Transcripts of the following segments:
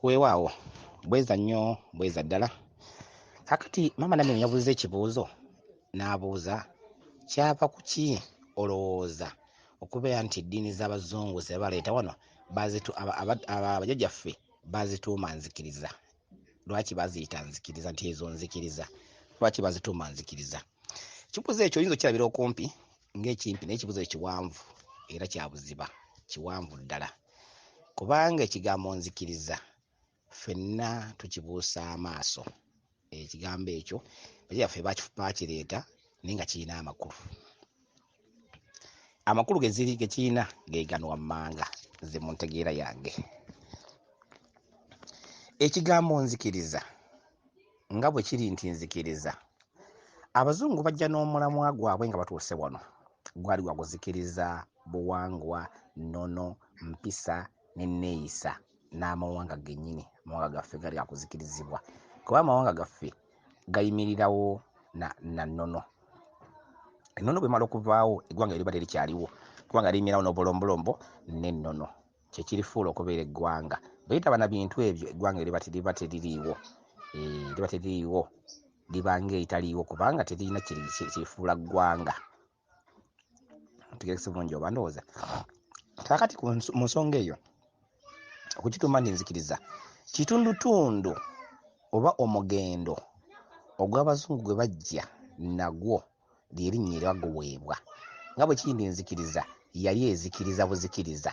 Weewaawo bweza nnyo bweza ddala. Kakati mama namwe yabuuza ekibuuzo n'abuuza kyava ku ki olowooza okubeera nti eddiini z'abazungu ze baleeta wano abajjajjaffe bazituuma nzikiriza. Lwaki baziyita nzikiriza nti ezo nzikiriza? Lwaki bazituuma nzikiriza? Ekibuuzo ekyo oyinza okirabira okumpi ng'ekimpi naye ekibuuzo kiwanvu era kya buziba, kiwanvu ddala. Kubanga ekigambo nzikiriza ffenna tukibuusa amaaso. Ekigambo ekyo bajjajjaffe bakireeta naye nga kirina amakulu. Amakulu ge kirina ge gano wammanga nze mu ntegeera yange. Ekigambo nzikiriza nga bwe kiri nti nzikiriza, abazungu bajja n'omulamwa gwabwe nga batuuse wano. Gwali gwa kuzikiriza buwangwa, nnono, mpisa n'enneeyisa n'amawanga gennyini. Amawanga gaffe gali akuzikirizibwa kuba amawanga gaffe gayimirirawo na nnono. Ennono bw'emala okuvaawo eggwanga eriba terikyaliwo. Eggwanga liyimirirawo n'obulombolombo n'ennono kye kirifuula okubeera eggwanga. Bw'etaba na bintu ebyo eggwanga liba teririiwo. Liba teririiwo, liba ng'eritaliiwo kubanga teririna kirifuula ggwanga. Ntegeerekese bulungi oba ndowooza. Kaakati mu nsonga eyo okukituuma nti nzikiriza kitundutundu oba omugendo ogw'abazungu gwe bajja nagwo lye linnya era guweebwa. Nga bwe kiri nti nzikiriza yali ezikiriza buzikiriza.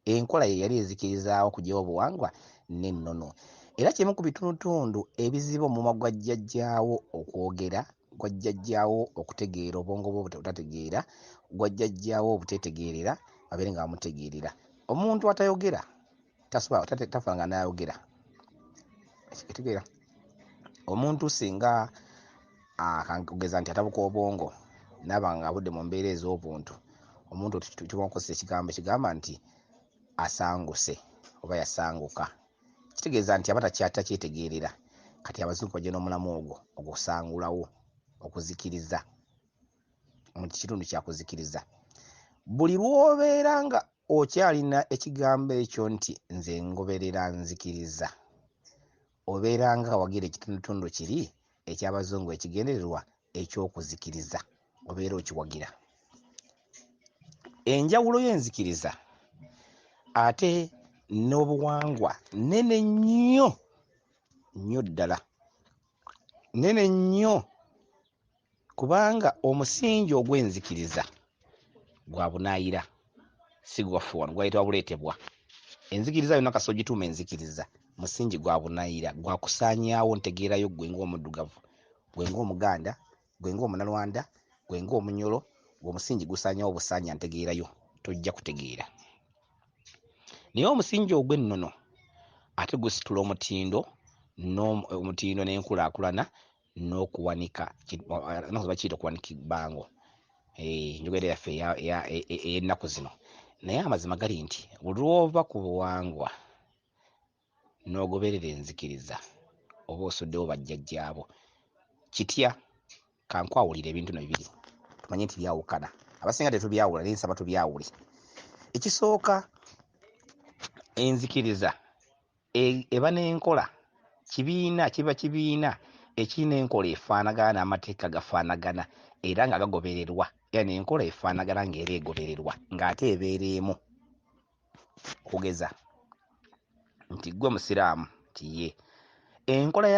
Enkola ye yali ezikirizaawo okuggyawo obuwangwa n'ennono. Era kimu ku bitundutundu ebiziba omumwa gwa jjajjaawo okwogera, gwa jjajjaawo okutegeera obwongo bwe obutategeera, gwa jjajjaawo obuteetegeerera babeere nga bamutegeerera. Omuntu atayogera tafa nga n'ayogera. Ekitegeera omuntu singa kugeza nti atabuka obwongo naaba nga abudde mu mbeera ez'obuntu, omuntu tubamukozesa ekigambo ekigamba nti asanguse oba yasanguka. Kitegeeza nti aba takyetegeerera. Kati abazungu bajja n'omulamu ogwo ogusangulawo, okuzikiriza mu kitundu kya kuzikiriza. Buli lw'obeera nga okyalina ekigambo ekyo nti nze ngoberera nzikiriza, obeera nga wagira ekitundutundu kiri eky'abazungu ekigendererwa eky'okuzikiriza, obeera okiwagira. Enjawulo y'enzikiriza ate n'obuwangwa nnene nnyo nnyo ddala, nnene nnyo kubanga omusingi ogw'enzikiriza gwa bunaayira, si gwaffe wano, gwayitibwa buleetebwa. Enzikiriza yonna kasita ogituuma enzikiriza, musingi gwa bunaayira, gwa kusaanyaawo ntegeerayo gwe ng'omuddugavu, gwe ng'omuganda, gwe ng'omunalwanda, gwe ng'omunyolo, ng'omusingi gusaanyaawo busaanya ntegeerayo, tojja kutegeera. Naye omusingi ogw'ennono ate gusitula omutindo n'enkulaakulana n'okuwanika, bakiyita okuwanika ebbango. Enjogera yaffe ey'ennaku zino. Naye amazima gali nti buli lw'ova ku buwangwa n'ogoberera enzikiriza oba osuddewo bajjajjaabo, kitya kankwawulira ebintu bino bibiri tumanye nti byawukana. Abasinga tetubyawula naye nsaba tubyawule. Ekisooka, enzikiriza eba n'enkola, kiba kibiina ekirina enkola efaanagana n'amateeka gafaanagana era nga gagobererwa. Era n'enkola efaanagana ng'era egobererwa ng'ate ebeera emu. Okugeza nti ggwe musiraamu nti ye, enkola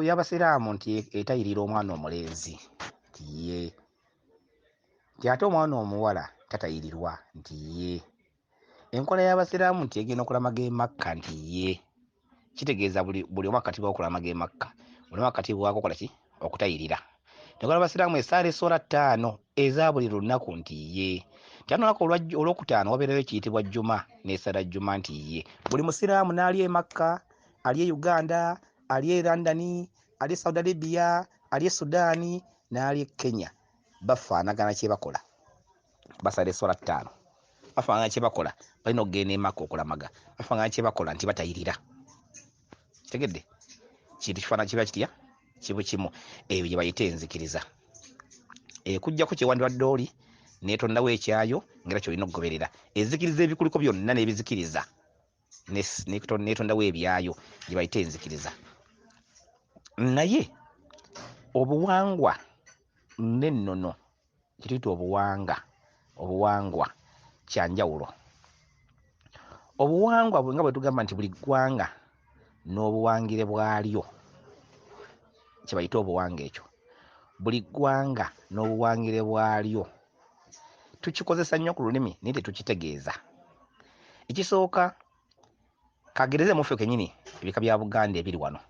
y'abasiraamu nti etayirira omwana omulenzi nti ye, nti ate omwana omuwala tatayirirwa nti ye. Enkola y'abasiraamu nti egenda okulamaga e Makka nti ye. Kitegeeza buli omu akatibwako okulamaga e Makka, buli omu akatibwako okola ki? Okutayirira. Enkola y'abasiraamu esaala essola 5 eza buli lunaku nti ye. Nti ate olunaku olwokutaano wabeerayo ekiyitibwa Jjuma n'esala Jjuma nti ye. Buli musiraamu n'ali e Makka, ali e Uganda, ali e London, ali e Saudi Arabia, ali e Sudan n'ali e Kenya, bafaanagana kye bakola. Basala essola 5. Bafaanagana kye bakola, balina okugenda e Makka okulamaga. Bafaanagana kye bakola nti batayirira. Kitegedde? Kintu kifaanana kiba kitya? Kibu kimu. Ebyo gye bayita enzikiriza. Ekuggyako kye wandibadde oli neetondawo ekyayo ng'era ky'olina okugoberera. Ezikiriza ebikuliko byonna n'ebizikiriza netondawo ebyayo gye bayita enzikiriza. Naye obuwangwa n'ennono kituyita obuwangwa kyanjawulo. Obuwangwa nga bwe tugamba nti buli ggwanga n'obuwangire bwalyo, kye bayita obuwangwa ekyo, buli ggwanga n'obuwangire bwalyo tukikozesa nnyo ku lulimi naye tetukitegeeza. Ekisooka kagereze muffe kennyini ebika bya Buganda ebiri wano.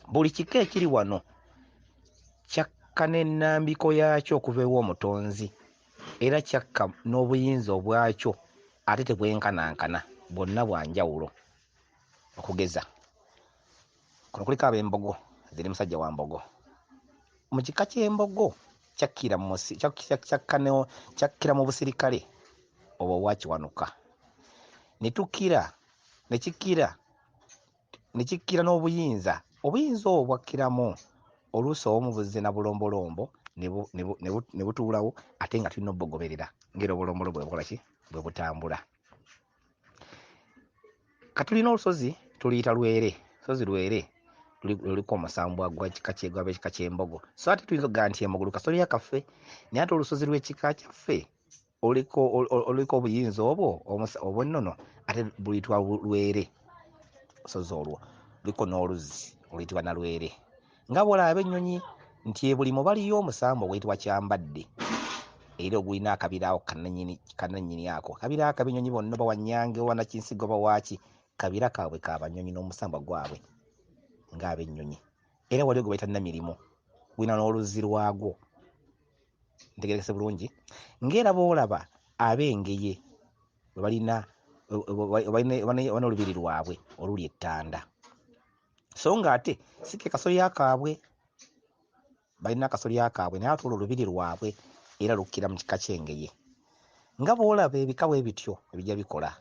Buli kika ekiri wano kyakka n'ennambiko yaakyo okuva ew'omutonzi, era kyakka n'obuyinza obwakyo ate tebwenkanankana, bwonna bwa njawulo. Okugeza kuno kuliko ab'embogo, ziri musajja wa mbogo. Mu kika ky'embogo kyakkira mu busirikale obwo obwakiwanuka, ne kikkira n'obuyinza. Obuyinza obwo bwakkiramu oluusi obumubuzze na bulombolombo ne butuulawo, ate nga tulina obbugoberera ng'era obulombolombo bwe bukola ki, bwe butambula. Katulina olusozi tuluyita Lwere. Lusozi Lwere luliko omusambwa gw'ekika ky'embogo, so ate tuyinza okugamba nti embogo lukasolya kaffe, naye ate olusozi lw'ekika kyaffe oliko obuyinza obwo obw'ennono, ate buluyitibwa Lwere. Olusozi olwo luliko n'oluzzi oluyitibwa Nalwere. Nga bw'olaba ennyonyi nti ebulimo baliyo omusambwa oguyitibwa Kyambadde, era ogulina akabira ako kannannyini ako. Akabira ako ab'ennyonyi bonna oba Wannyange oba Nakinsigo oba waaki, kabira kaabwe ka banyonyi n'omusambwa gwabwe ng'ab'ennyonyi. Era waliwo gwe bayita Namirimu, gulina n'oluzzi lwagwo. Ntegerekese bulungi? Ng'era bw'olaba ab'Engeye balina olubiri lwabwe oluli Ettanda, so ng'ate si ke kasolya kaabwe, balina akasolya kaabwe, naye ate olwo olubiri lwabwe era lukkira mu kika ky'Engeye. Nga bw'olaba ebika bwe bityo ebijja bikola.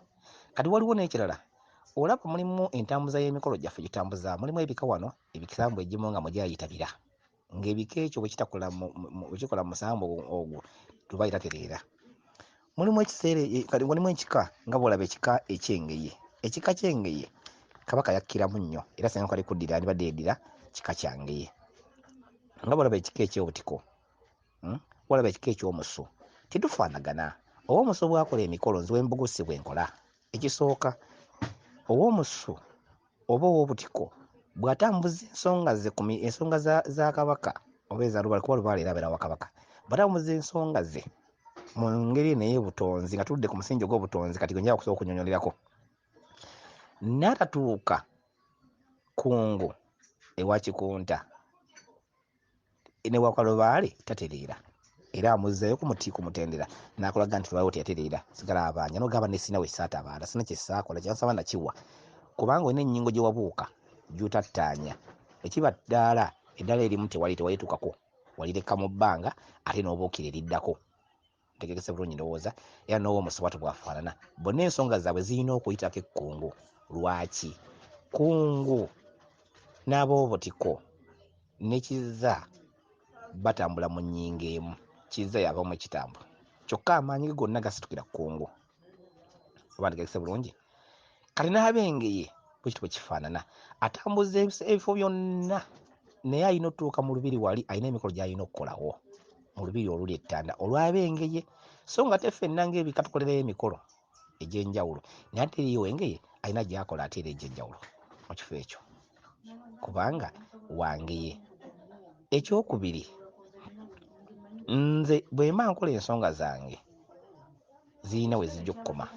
Kati waliwo n'ekirala, olaba mulimu entambuza y'emikolo gyaffe gitambuza, mulimu ebika wano ebisambu egimu nga mujayita bira, ng'ebika ekyo bwe kikola mu musambu ogwo tubayita tereera. Mulimu ekika nga bw'olaba ekika eky'Engeye. Ekika ky'Engeye Kabaka yakkiramu nnyo, era singa kali kuddira andibadde yeddira kika kya Ngeye. Nga bw'olaba ekika eky'Obutiko, bw'olaba ekika eky'Omusu, tetufaanagana. Ow'Omusu bw'akola emikolo, nze w'Embogo si bw'enkola. Ekisooka, Ow'Omusu oba Ow'Obutiko bw'atambuza ensonga za Kabaka oba eza Lubaale, kuba Lubaale era abeera wa Kabaka, bw'atambuza ensonga ze mu ngeri n'ey'obutonzi, nga tuludde ku musingi ogw'obutonzi, kati gwe njala kusooka okunyonyolerako, n'atatuuka Kungu ewa Kikunta ne waka Lubaale tatereera, era amuzzayo ku muti kumutendera, n'akulaga nti Lubaale teyatereera, sigala abanja n'ogamba ne Sina we saatabaala, Sina kye saakola kyansaba nakiwa, kubanga olina ennyingo gye wabuuka gy'otattaanya. Ekiba ddaala, eddaala erimu tewalituukako, walireka mu bbanga ate n'obuukira eriddako. Ntegerekese bulungi ndowooza. Era n'Ow'Omusu bw'atyo bwafaanana, bonna ensonga zaabwe zirina okuyitako ekkungu. Lwaki? Kungu n'Ab'Obutiko ne Kizza batambula mu nnyingo emu. Kizza yavamu ekitambo, kyokka amaanyi ge gonna gasitukira Kungu. Oba ntegerekese bulungi? Kati n'Ab'Engeye bwe kityo bwe kifaanana, atambuza ebifo byonna, naye alina otutuuka mu lubiri wali, alina emikolo gy'alina okukolawo mu lubiri oluli Ettanda olw'Ab'Engeye. So nga te ffenna ng'ebika tukolerayo emikolo egy'enjawulo, naye ate eriyo Engeye alina gy'akola ate era egy'enjawulo mu kifo ekyo, kubanga Wangeye. Ekyokubiri, nze bwe mba nkola ensonga zange zirina we zijja okukoma,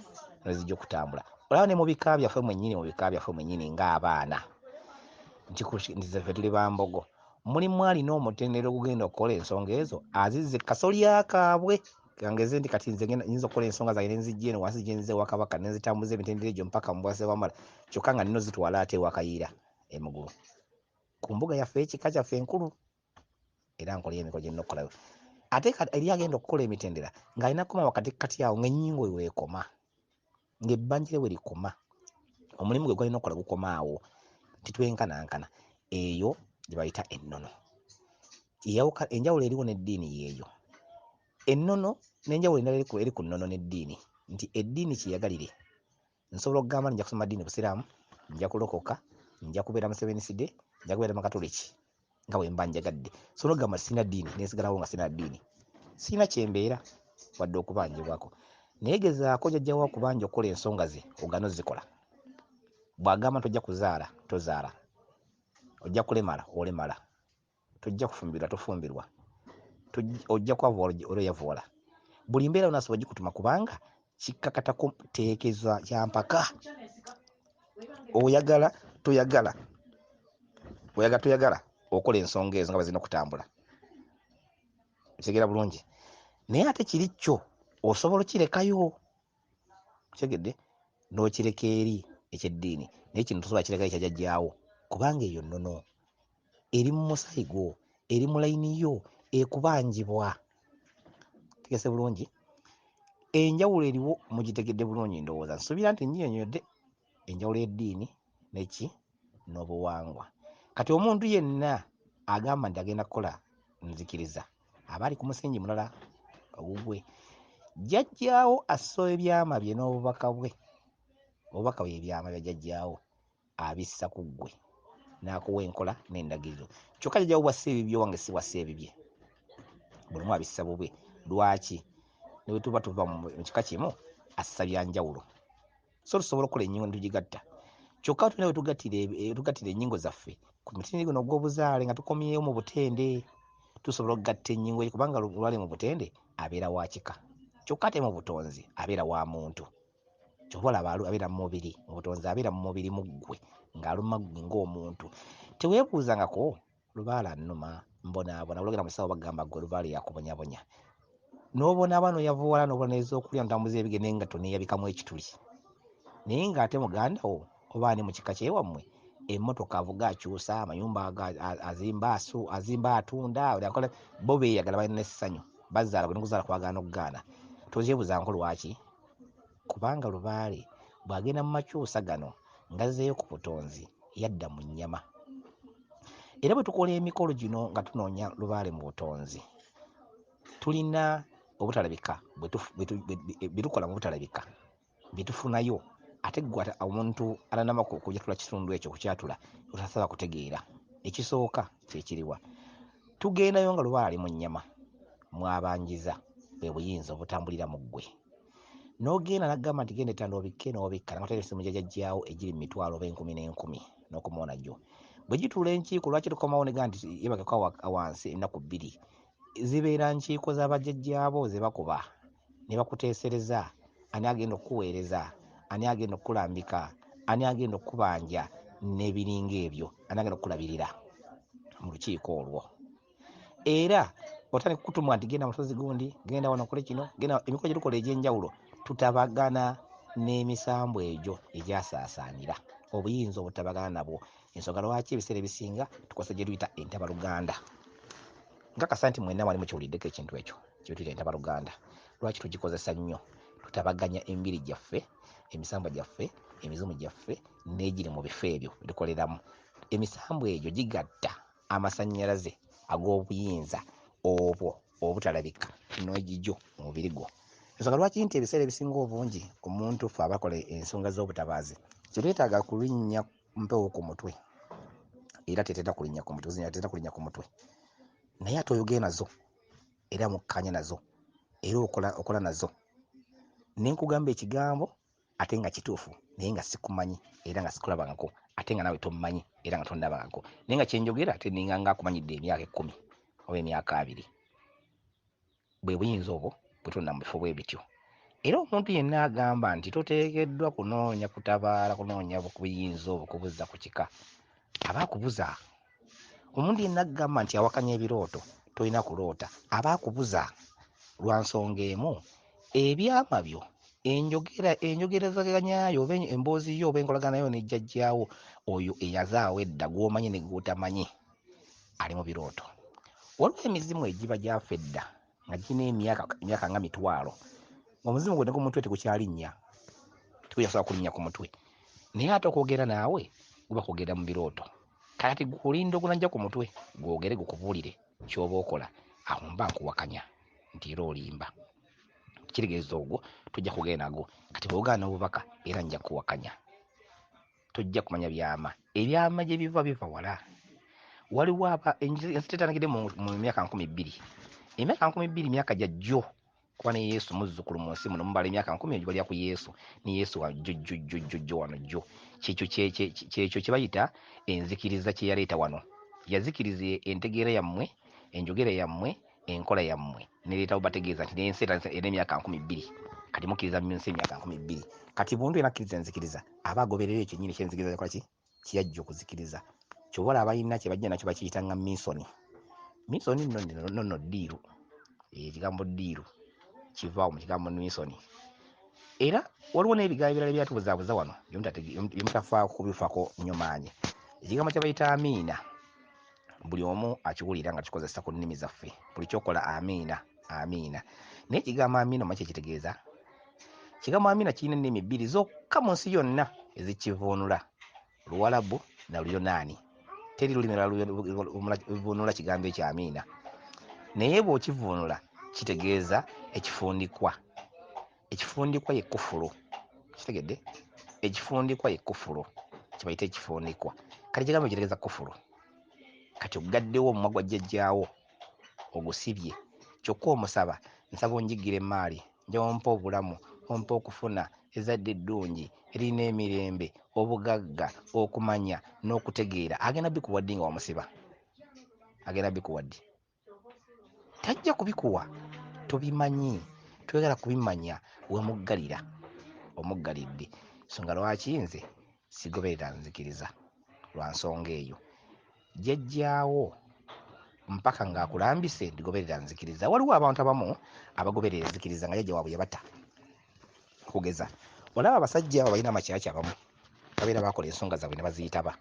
we zijja okutambula. Olaba ne mu bika byaffe mwennyini ng'abaana nti ffe tuli ba Mbogo, mulimu alina omutendera ogugenda okukola ensonga ezo, azizze kasolya kaabwe. Kangeze nti kati nze nyinza okukola ensonga zange ne nzijja eno wansi gye nzize ewa Kabaka, ne nzitambuza emitendera egyo mpaka mu bwase bw'Amala, kyokka nga nino zitwala ate ewa Kayiira Emugulu, ku mbuga yaffe ekika kyaffe enkulu, era nkola emikolo gye nnina okukolayo. Ate eri agenda okukola emitendera ng'alina kukoma wakatikati awo, ng'ennyingo we weekoma, ng'ebbanjire we likoma, omulimu gwe gwalina okukola gukoma awo, titwenkanankana. Eyo gye bayita ennono. Enjawulo eriwo n'eddiini yeeyo. Ennono n'enjawulo endala eri ku nnono n'eddiini, nti eddiini kyeyagalire nsobola okugamba nja kusoma ddiini busiraamu, nja kulokoka, nja kubeera museveniside, nja kubeera makatoliki nga bwe mba njagadde. Sobola okugamba sirina ddiini nesigalawo nga sirina ddiini. Sirina kyembeera wadde okubanjibwako. Naye gezaako jjajjawo okubanja okukola ensonga ze ogano zikola. Bw'agamba tojja kuzaala tozaala, ojja kulemala olemala, tojja kufumbirwa tofumbirwa, ojja kwavoola olwo yavoola. Buli mbeera yonna asobola gikutuma kubanga kikkakatako teekeza kya mpaka. Oyagala toyagala, oyagala toyagala okola ensonga ezo nga bazina okutambula. Kitegeera bulungi. Naye ate kiri kyo osobola okirekayo, kitegedde, n'okireka eri ekyeddiini. Naye kino tosobola kirekayo ekyajjajjaawo kubanga eyo nnono, eri mu musaayi gwo, eri mu layini yo, ekubanjibwa. Tegese bulungi. Enjawulo eriwo mugitegedde bulungi ndowooza. Nsuubira nti nnyinnyonnyodde enjawulo y'eddiini neki n'obuwangwa. Kati omuntu yenna agamba nti agenda kukola nzikiriza aba ali ku musingi mulala ogugwe. Jjajjaawo assa ebyama bye n'obubaka bwe, obubaka bwe ebyama bya jjajjaawo abissa ku ggwe n'akuwa enkola n'endagiriro. Kyokka jjajjaawo bw'assa ebibyo wange si bw'assa ebibye, buli omu abissa bubwe. Lwaki? Ne bwe tuba tuva mu kika kimu assa bya njawulo. So tusobola okukola ennyingo ne tugigatta. Kyokka tulina bwe tugattira ennyingo zaffe ku mutindo guno ogw'obuzaale nga tukomyewo mu butende, tusobola okugatta ennyingo ye kubanga olwali mu butende abeera wa kika. Kyokka ate mu butonzi abeera wa muntu. Kyova olaba abeera mu mubiri, mu butonzi abeera mu mubiri mu ggwe ng'aluma ggwe ng'omuntu. Teweebuuzangako lubaale annuma mbonaabona, olwogera mu kisawo bagamba ggwe lubaale yakubonyabonya. N'obonaabona oyavoola n'obona ez'okulya n'otambuza ebige n'engatto n'eyabikamu ekituli. Naye ng'ate muganda wo oba ani mu kika kyewammwe, emmotoka avuga akyusa, amayumba azimba atunda, bo beeyagala balina essanyu, bazaala bwe kuzaala kwagala n'okugaana. Tozyebuuzangako lwaki? Kubanga lubaale bw'agenda mu makyusa gano ngazzeeyo ku butonzi yadda mu nnyama. Era bwe tukola emikolo gino nga tunoonya lubaale mu butonzi, tulina obutalabika bye tukola mu butalabika bye tufunayo. Ate gwe omuntu alanama kujatula kitundu ekyo kukyatula otasaba kutegeera. Ekisooka kyekiriwa, tugendayo nga lubaale mu nnyama mwabanjiza bwe buyinza obutambulira mu ggwe. N'ogenda n'agamba nti genda ettanda obikke n'obikka n'amatera essimu gya jjajjaawo egiri mu mitwalo oba enkumi n'enkumi n'okumona gyo. Bwe gituula enkiiko lwaki tukomawo ne gamba nti yebagako wansi ennaku 2, zibeera nkiiko z'abajjajjaabo ze bakuba ne bakuteesereza. Ani agenda okukuweereza, ani agenda okukulambika, ani agenda okukubanja n'ebiringa ebyo, ani agenda okukulabirira mu lukiiko olwo. Era otandika kukutumwa nti genda musozi gundi, genda wano okole kino, genda. Emikolo gye tukola egy'enjawulo tutabagana n'emisambu egyo egyasaasaanira, obuyinza obutabagana nabwo. Ensonga lwaki ebiseera ebisinga tukozesa gye tuyita entabaluganda. Nkakasa nti mwenna mwali mukiwuliddeko ekintu ekyo kye tuyita entabaluganda. Lwaki tugikozesa nnyo? Tutabaganya emibiri gyaffe, emisambu gyaffe, emizimu gyaffe n'egiri mu bifo ebyo bitukoleramu. Emisambu egyo gigatta amasannyalaze ag'obuyinza obwo obutalabika n'egigyo mu mubiri gwo. Ensonga lwaki nti ebiseera ebisinga obungi omuntu ffe abakola ensonga z'obutabaazi kyetwetaaga kulinnya mpewo ku mutwe, era teteta kulinnya ku mutwe, teteta kulinnya ku mutwe, naye ate oyogere nazo era mukkanya nazo era okola nazo. Ne nkugamba ekigambo ate nga kituufu naye nga sikumanyi era nga sikulabangako, ate nga nawe tommanyi era nga tondabangako, naye nga kyenjogera ate ninga akumanyidde emyaka 10 oba emyaka 2. Bwe buyinza obwo bwe tunda mu bifo bwe bityo. Era omuntu yenna agamba nti toteekeddwa kunoonya kutabaala, kunoonya buyinza obwo kubuza ku kika, aba akubuza. Omuntu yenna agamba nti awakanya ebirooto tolina kuloota, aba akubuza. Lwa nsonga emu, ebyama byo, enjogerezaganyaayo oba emboozi yo oba enkolagana yo nejjajjaawo oyo eyazaawo edda gw'omanyi ne gw'otamanyi ali mu birooto. Waliwo emizimu egiba gyaffe edda nga girina emyaka nga mitwalo. Omuzimu gwe ne ku mutwe tegukyalinnya, tegukyasobola kulinnya ku mutwe, naye ate okwogera naawe guba kwogera mu birooto. Kati gulinda ogunajja ku mutwe gwogere gukubuulire ky'oba okola, awo mba nkuwakanya nti era olimba. kitegeeza ogwo tujja kugenda nago kati bw'ogaana obubaka era nja kuwakanya tujja kumanya ebyama gye biva wala waliwo ensi tetandikidde mu myaka 2000 emyaka 2000 myaka gyajjo kuba ne Yesu muzzukulu mu nsi muno mubala emyaka 10 egibalya ku Yesu ne Yesu wa jjo wano jjo kyekyo kye bayita enzikiriza kye yaleeta wano yazikiriza entegeera yammwe enjogera yammwe enkola yammwe nereetawo bategeeza nti n'ensi era emyaka 2000 kati mukkiriza mu nsi emyaka 2000 kati buntu ena akkiriza enzikiriza aba agoberera ekyo nnyini kyenzikiriza yakola ki kiyajja okuzikiriza kyobola abalina kye bajja nakyo bakiyita nga minsoni nno ddiiru ekigambo ddiiru kivaawo mu kigambo minsoni era waliwo n'ebigambo ebirala byatubuzaabuza wano byemutafaako kubifaako nnyo maanyi ekigambo kye bayita amiina buli omu akiwulira nga kikozesa ku nnimi zaffe buli kyokola amiina naye ekigambo amiina omanyi kyekitegeeza ekigambo amiina kirina ennimi 2 zokka mu nsi yonna ezikivuunula Luwalabu na Luyonaani teri lulimi luvuunula kigambo ekyo amiina naye bw'okivuunula kitegeeza ekifundikwa ye kufulu kitegedde ekifundikwa ye kufulu kibayita ekifundikwa kati ekigambo kitegeeza kufulu kati ogaddewo omumwa gwa jjajjaawo ogusibye kyokka omusaba nsaba onjigire emaali nja ompa obulamu ompa okufuna ezzadde eddungi erina emirembe obugagga okumanya n'okutegeera agenda bikuwa ddi nga wamusiba agenda bikuwa ddi tajja kubikuwa tobimanyi twegala kubimanya wemuggalira omuggalidde nsonga lwaki nze sigoberera nzikiriza lwa nsonga eyo jjajjaawo mpaka ng'akulambise ndigoberera nzikiriza waliwo abantu abamu abagoberera nzikiriza nga jjajja waabwe yabata okugeza olaba abasajja abo balina amakyaki abamu babeera bakola ensonga zaabwe ne baziyitaba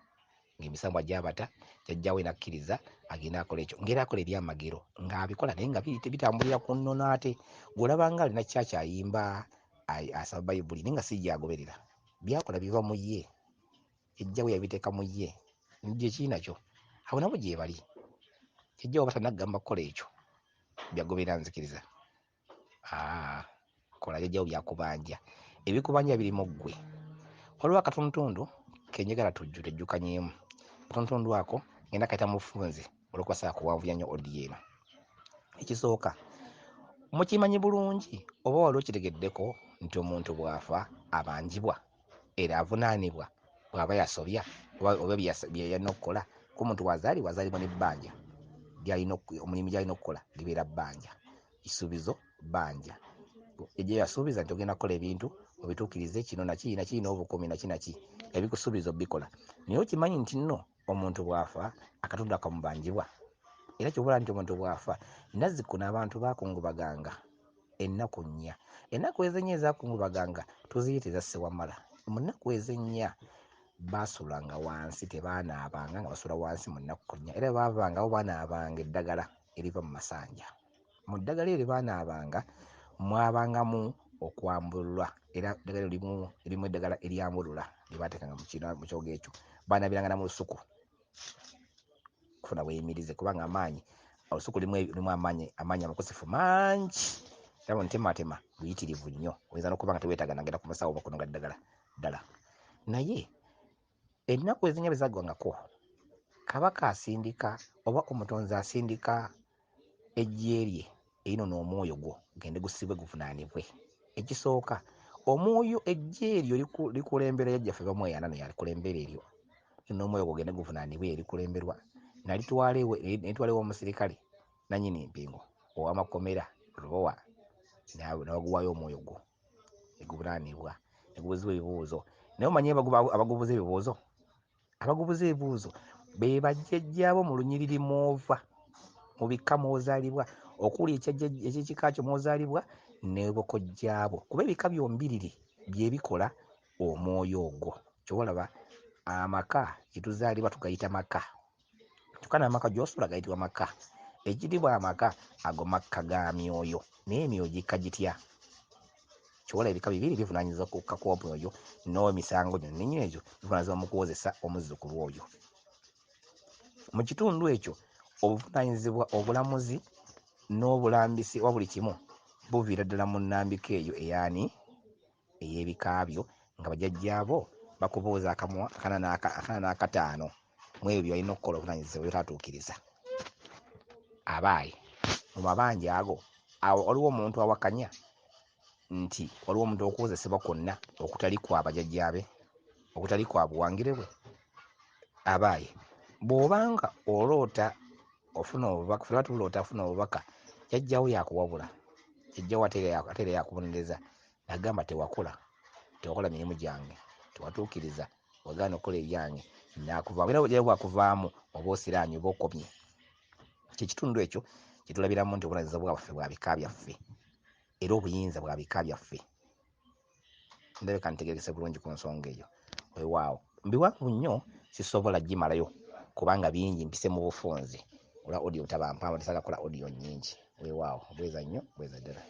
ng'emisango ajjabata jjajjaawe nakkiriza agenda akola ekyo ngeri akola ebyamagero ng'abikola naye nga bitambulira ku nnono ate gweolaba nga alina kyaki ayimba asaba bayibuli naye nga si gyagoberera byakola biva mu ye ejjawe yabiteeka mu ye gye kiinakyo abo nabo gye bali jjajjaawe bata naggamba kukola ekyo byagoberera nzikiriza kola jjajjaawe byakubanja ebikubanja biri mu ggwe waliwo akatuntundu kenjagala tejjukanyeemu akatuntundu ako ngenda kayita mu bufunze olw'okubasaa kuwanvuya nnyo odi eno ekisooka mukimanyi bulungi oba wali okitegeddeko nti omuntu bw'afa abanjibwa era avunaanibwa bw'aba yasobya oba bye yalina okukola ko omuntu wazaalibwa n'ebbanja omulimu gy'alina okukola libeera bbanja kisuubizo bbanja ejja yasuubiza nti ogenda kukola ebintu obituukirize kino naki n'obukumi naki ebikusuubiza obikola naye okimanyi nti nno omuntu bw'afa akatundu akamubanjibwa era kyobola nti omuntu bw'afa nazzikuno abantu baakungubaganga ennaku 4 ennaku ezennya ezaakungubaganga tuziyita eza ssewamala mu nnaku ezennya baasulanga wansi tebaanaabanga nga basula wansi mu nnaku 4 era baavangawo baanaabanga eddagala eriva mu masanja mu ddagala eryo baanaabanga mwabangamu okwambulwa era eddagala erimu eddagala eryambulula lye baateekanga mu kyogo ekyo baanaabiranga mu lusuku kufuna bweyimirize kubanga amaanyi olusuku limu amaanyi amakosefu mangi era bw'ontematema buyitirivu nnyo oyinza n'okuba nga teweetaaga nagenda ku musawo bakunoga ddagala ddala naye ennaku ezinnya bwe zaggwangako kabaka asindika oba omutonzi asindika ejje lye erino n'omwoyo gwo gende gusibwe guvunaanibwe ekisooka omwoyo ejje eryo likulembera yajjaffe bamweyana naye alikulembera eryo n'omwoyo gwo gende guvunaanibwe erikulemberwa nalitwalewo omusirikale nannyini mpingo ow'amakomera lubowa nabaguwaayo omwoyo gwo neguvunaanibwa negubuzibwa ebibuuzo naye omanyi abagubuza ebibuuzo abagubuza ebibuuzo be bajjajjaabo mu lunyiriri mw'ova mu bika mw'ozaalibwa okuli ekyekika kyo mw'ozaalibwa ne bukojjaabo kuba ebika byombiriri bye bikola omwoyo ogwo kyobalaba amaka gye tugayita maka kyokka n'amaka gy'osula gayitibwa maka ekitibwa amaka ago makka ga myoyo naye emyoyo gikka gitya kyobola ebika bibiri bivunaanyizibwa ku kakoopu n'emisango gyo nennyini egyo bivunaanyizibwa mu kuwozesa omuzzukulu oyo mu kitundu ekyo obuvunaanyizibwa obulamuzi n'obulambisi wa buli kimu buviira ddala mu nnambika eyo eyani ey'ebikaabyo nga bajjajjaabo bakubuuza akamwa akana n'akataano mu ebyo byalina okukola obuvunanyizibwa byotatuukiriza. Abaayi mu mabanja ago awo waliwo omuntu awakanya nti waliwo omuntu okukozesebwa kwonna okutali kwa bajjajjaabe, okutali kwa buwangire bwe. Abaayi bw'obanga oloota ofuna obubaka, ffe tuloota afuna obubaka, jjajjaawo yakuwabula, jjajjaawo ate era yakubonereza, nagamba tewakola mirimu gyange, tewatuukiriza, wagaana okukola ebyange, naakuvaamu. Era bwe bwakuvaamu oba osiraanye oba okomye. Kyekitundu ekyo kye tulabiramu nti obuvunanyizibwa bwaffe bwa bika byaffe era obuyinza bwa bika byaffe. Ndabika ntegeerekese bulungi ku nsonga eyo. Weewaawo mbiwanvu nnyo sisobola gimalayo kubanga bingi mpise mu bufunze olwa audio tabampa, ndisaala kukola audio nnyingi. Weewaawo bweza nnyo, bweza ddala.